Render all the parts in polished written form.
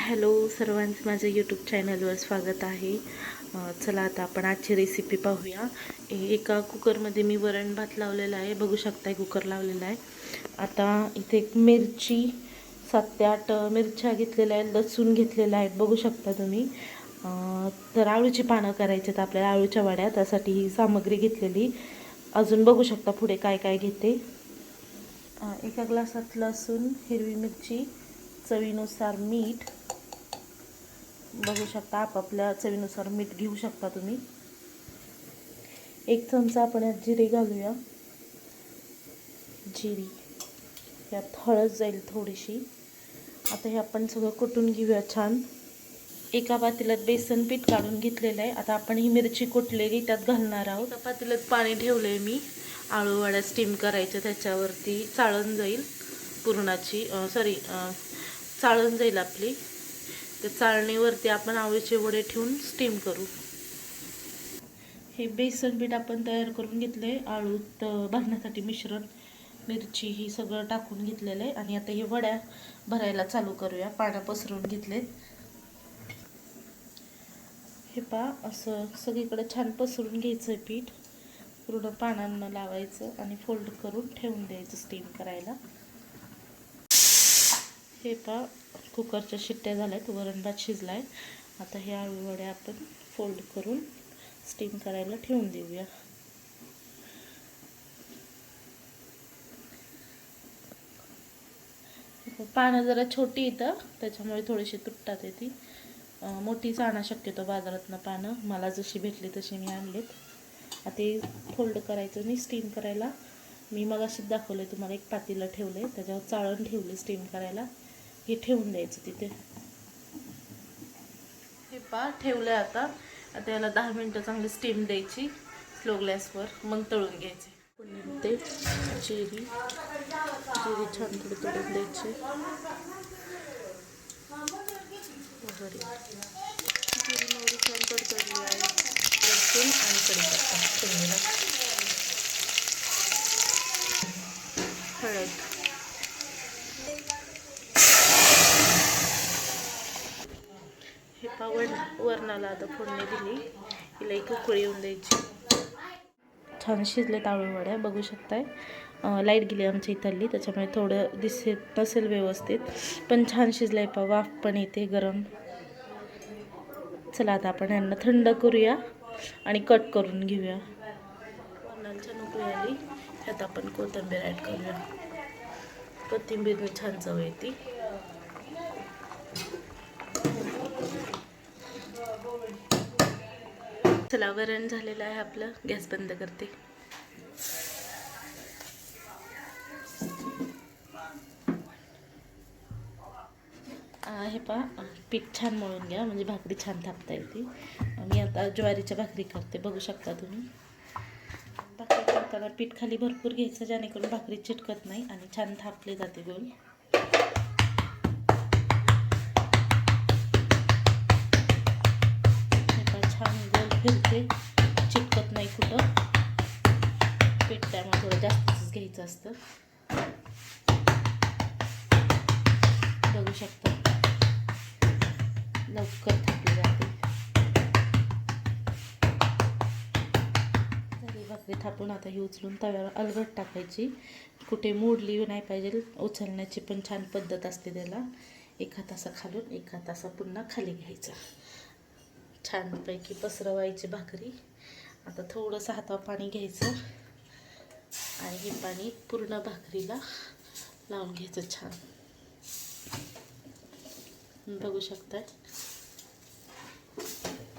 Hello सर्वांचं माझ्या YouTube चॅनलवर स्वागत आहे. चला आता आपण आजची रेसिपी पाहूया. एका कुकरमध्ये मी वरण भात लावलेला आहे, बघू शकताय कुकर लावलेला आहे. आता इथे एक मिरची 7 ते 8 मिरच्या घेतलेल्या आहेत, लसूण घेतलेला आहे, बघू शकता तुम्ही. तर आळूची पानं करायची आहेत आपल्याला, आळूच्या वड्या, त्यासाठी ही सामग्री घेतलेली. अजून बघू शकता पुढे काय काय घेते. एका ग्लासात लसूण, हिरवी मिरची, चवीनुसार मीठ, बघू शकता आपापल्या चवीनुसार मीठ घेऊ शकता तुम्ही. 1 चमचा आपण यात जिरे घालूया, जिरी, यात हळद जाईल थोडीशी. आता हे आपण सगळं कुटून घेऊया छान. एका पातेल्यात बेसन पीठ काढून घेतलेलं आहे. आता आपण ही मिरची कुटलेली त्यात घालणार आहोत. एका पातेल्यात पाणी ठेवलंय मी, आळू वड्या स्टीम करायच्या, त्याच्यावरती चाळण जाईल पुरणाची, चाळण जाईल आपली. त्या चाळणीवरती आपण आळूचे वडे ठेवून स्टीम करू. हे बेसन पीठ आपण तयार करून घेतलंय, आळूत भरण्यासाठी मिश्रण, मिरची ही सगळं टाकून घेतलेलं आहे. आणि आता हे वड्या भरायला चालू करूया. पानं पसरवून घेतले. हे पहा, असं सगळीकडे छान पसरून घ्यायचं पीठ, पूर्ण पानांना लावायचं आणि फोल्ड करून ठेवून द्यायचं स्टीम करायला. हे पहा, कुकरच्या शिट्ट्या झाल्यात, वरण भात शिजलाय. आता हे आळू वड्या आपण फोल्ड करून स्टीम करायला ठेवून देऊया. पानं जरा छोटी येतं, त्याच्यामुळे थोडीशी तुटतात ती. मोठीच आणा शक्यतो बाजारातनं पानं, मला जशी भेटली तशी मी आणलीत. आता ते फोल्ड करायचं आणि स्टीम करायला मी मगाशीच दाखवले तुम्हाला, एक पातेलं ठेवले, त्याच्यावर चाळण ठेवले स्टीम करायला. हे ठेवून द्यायचं तिथे. हे पहा ठेवलं आहे. आता याला 10 मिनटं चांगली स्टीम द्यायची स्लो गॅसवर, मग तळून घ्यायचे. ते जिरी छान थोडी तळून द्यायची वगैरे. जिरी मोहरी छान तडतडली आहे. लसूण आणि कढीपत्ता फोडणीला, हळद. हे पहा वरणाला आता फोडणी दिली, हिला एक उकळी येऊन द्यायची. छान शिजले आळू वड्या, बघू शकताय. लाईट गेली आमच्या इथली, त्याच्यामुळे थोडं दिसत नसेल व्यवस्थित, पण छान शिजलंय. पहा वाफ पण येते गरम. चला आता आपण यांना थंड करूया आणि कट करून घेऊया. वरणाला छान उकळी आली, त्यात आपण कोथिंबीर ॲड करूया. कोथिंबीरने छान चव येते. चला, वरण झालेलं आहे आपलं, गॅस बंद करते. हे पहा, पीठ छान मळून घ्या, म्हणजे भाकरी छान थापता येते. मी आता ज्वारीच्या भाकरी करते, बघू शकता तुम्ही. भाकरी करताना पीठ खाली भरपूर घ्यायचं, जेणेकरून भाकरी चिटकत नाही आणि छान थापले जाते गोल. हे पहा, छान गोल फिरते, चिटकत नाही कुठं. पीठ त्यामुळे थोडं जास्तच घ्यायचं असतं, बघू शकता. लवकर थापली जाते. भाकरी थापून आता ही उचलून तव्यावर अलगट टाकायची. कुठे मोडली नाही पाहिजे, उचलण्याची पण छान पद्धत असते त्याला. एक हात असा खालून, एक हात असा पुन्हा खाली घ्यायचा. छानपैकी पसरवायची भाकरी. आता थोडंसं हातावर पाणी घ्यायचं आणि हे पाणी पूर्ण भाकरीला लावून घ्यायचं छान. बघू शकताय,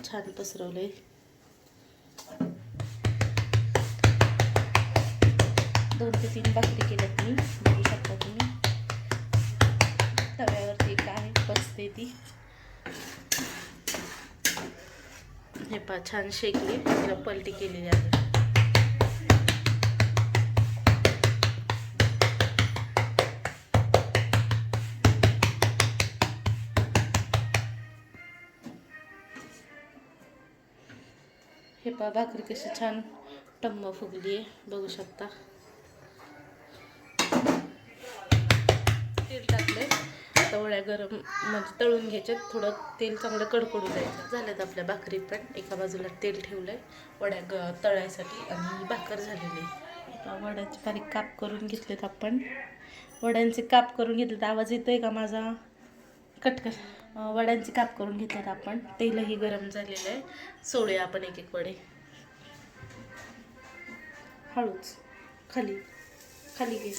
छान पसरवले. 2 ते 3 भाकरी केल्यात मी, बघू शकता तुम्ही. तव्यावरती काय बसते ती. हे पहा, छान शेकली, तिला पलटी केलेली आहे. हे पहा, भाकरी कशी छान टम्म फुगली आहे, बघू शकता. तेल टाकले आता वड्या गरम म्हणजे तळून घ्यायच्यात, थोडं तेल चांगलं कडकडू द्यायचं. झाल्यात आपल्या भाकरी पण, एका बाजूला तेल ठेवलं आहे वड्या तळायसाठी आणि भाकर झालेली. एका वड्याचे बारीक काप करून घेतलेत आपण, वड्यांचे काप करून घेतलेत. आवाज येतोय का माझा? कटकट. वड्यांचे काप करून घेतलेत आपण, तेलही गरम झालेलं आहे. सोडूया आपण एक एक वडे. हळूच खाली खाली घे.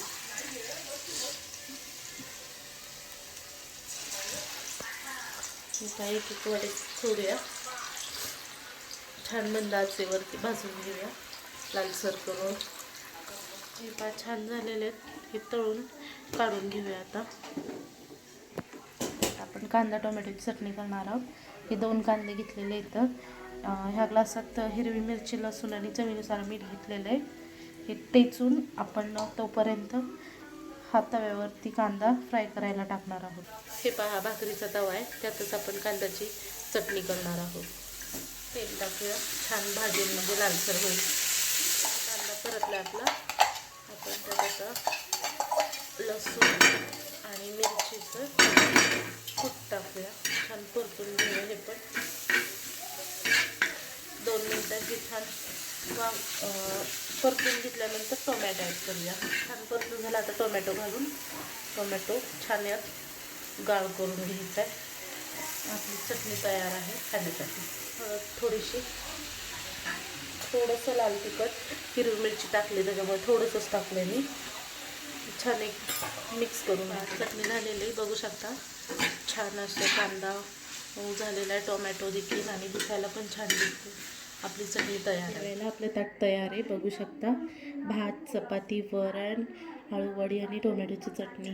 एक एक वडे सोडूया. छान मंद आचेवरती भाजून घेऊया लालसर करून. हे पा छान झालेले आहेत, हे तळून काढून घेऊया. आता आपण कांदा टोमॅटोची चटणी करणार आहोत. हे 2 कांदे घेतलेले इथं. ह्या ग्लासात हिरवी मिरची, लसूण आणि चवीनुसार मीठ घेतलेलं आहे. हे टेचून आपण तोपर्यंत हा तव्यावरती कांदा फ्राय करायला टाकणार आहोत. हे पहा भाकरीचा तवा आहे, त्यातच आपण कांद्याची चटणी करणार आहोत. तेल टाकूया, छान भाजून म्हणजे लालसर होईल. कांदा परतला आपला, आपण त्यात आता लसूण आणि मिरचीचं कूट टाकूया. छान परतून घेऊया. हे पण 2 मिनटात हे छान परतून घेतल्यानंतर टोमॅटो ॲड करूया. छान परतून झाला, आता टोमॅटो घालून टोमॅटो छान यात गाळ करून घ्यायचा आहे. आपली चटणी तयार आहे खाण्यासाठी. थोडीशी थोडंसं लाल तिखट, हिरवी मिरची टाकली त्याच्यामुळे थोडंसंच टाकलं मी. छान एक मिक्स करून चटणी झालेली बघू शकता. छान असं कांदा झालेला आहे, टोमॅटो देखील, आणि दिसायला पण छान दिसते. आपली चटणी तयार आहे. आपलं ताट तयार आहे बघू शकता. भात, चपाती, वरण, आळूवडी आणि टोमॅटोची चटणी.